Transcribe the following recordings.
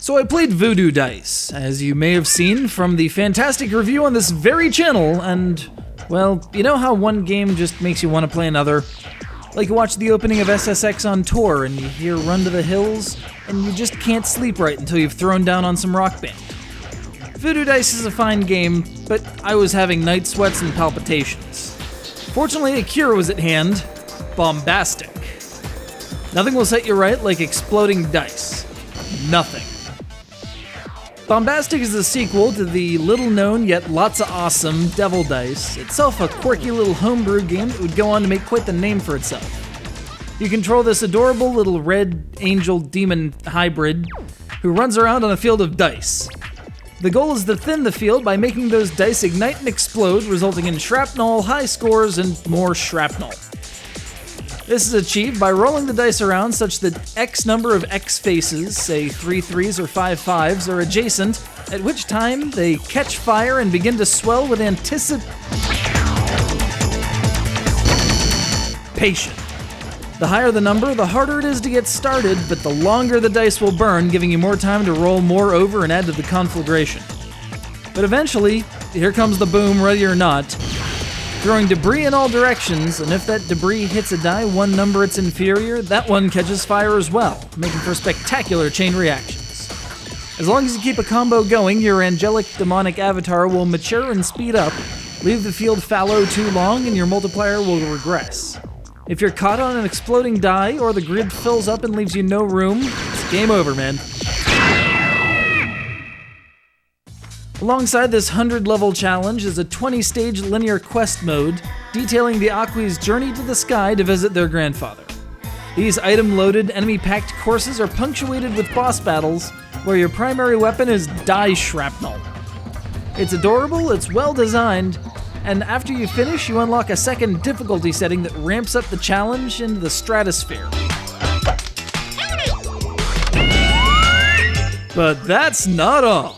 So I played Voodoo Dice, as you may have seen from the fantastic review on this very channel, and, well, you know how one game just makes you want to play another? Like you watch the opening of SSX on tour and you hear Run to the Hills, and you just can't sleep right until you've thrown down on some Rock Band. Voodoo Dice is a fine game, but I was having night sweats and palpitations. Fortunately, a cure was at hand: Bombastic. Nothing will set you right like exploding dice. Nothing. Bombastic is the sequel to the little-known yet lots of awesome Devil Dice, itself a quirky little homebrew game that would go on to make quite the name for itself. You control this adorable little red angel-demon hybrid who runs around on a field of dice. The goal is to thin the field by making those dice ignite and explode, resulting in shrapnel, high scores, and more shrapnel. This is achieved by rolling the dice around such that X number of X faces, say 3 3s or 5 5s, are adjacent, at which time they catch fire and begin to swell with anticipation. The higher the number, the harder it is to get started, but the longer the dice will burn, giving you more time to roll more over and add to the conflagration. But eventually, here comes the boom, ready or not, throwing debris in all directions, and if that debris hits a die one number it's inferior, that one catches fire as well, making for spectacular chain reactions. As long as you keep a combo going, your angelic demonic avatar will mature and speed up, leave the field fallow too long, and your multiplier will regress. If you're caught on an exploding die, or the grid fills up and leaves you no room, it's game over, man. Alongside this 100-level challenge is a 20-stage linear quest mode detailing the Aqui's journey to the sky to visit their grandfather. These item-loaded, enemy-packed courses are punctuated with boss battles, where your primary weapon is die shrapnel. It's adorable, it's well-designed, and after you finish, you unlock a second difficulty setting that ramps up the challenge into the stratosphere. But that's not all.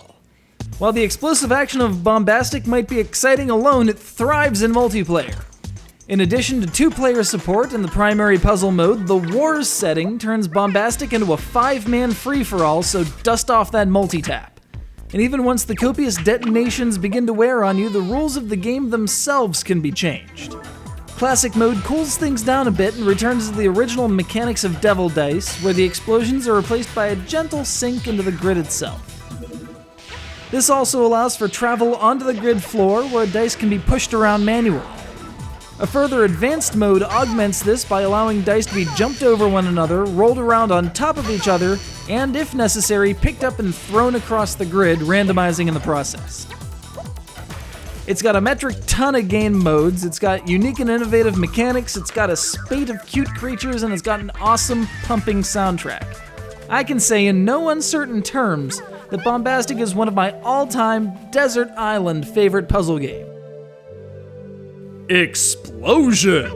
While the explosive action of Bombastic might be exciting alone, it thrives in multiplayer. In addition to 2-player support in the primary puzzle mode, the Wars setting turns Bombastic into a 5-man free-for-all, so dust off that multi-tap. And even once the copious detonations begin to wear on you, the rules of the game themselves can be changed. Classic mode cools things down a bit and returns to the original mechanics of Devil Dice, where the explosions are replaced by a gentle sink into the grid itself. This also allows for travel onto the grid floor, where dice can be pushed around manually. A further advanced mode augments this by allowing dice to be jumped over one another, rolled around on top of each other, and if necessary, picked up and thrown across the grid, randomizing in the process. It's got a metric ton of game modes, it's got unique and innovative mechanics, it's got a spate of cute creatures, and it's got an awesome pumping soundtrack. I can say in no uncertain terms that Bombastic is one of my all-time desert island favorite puzzle games. Explosion!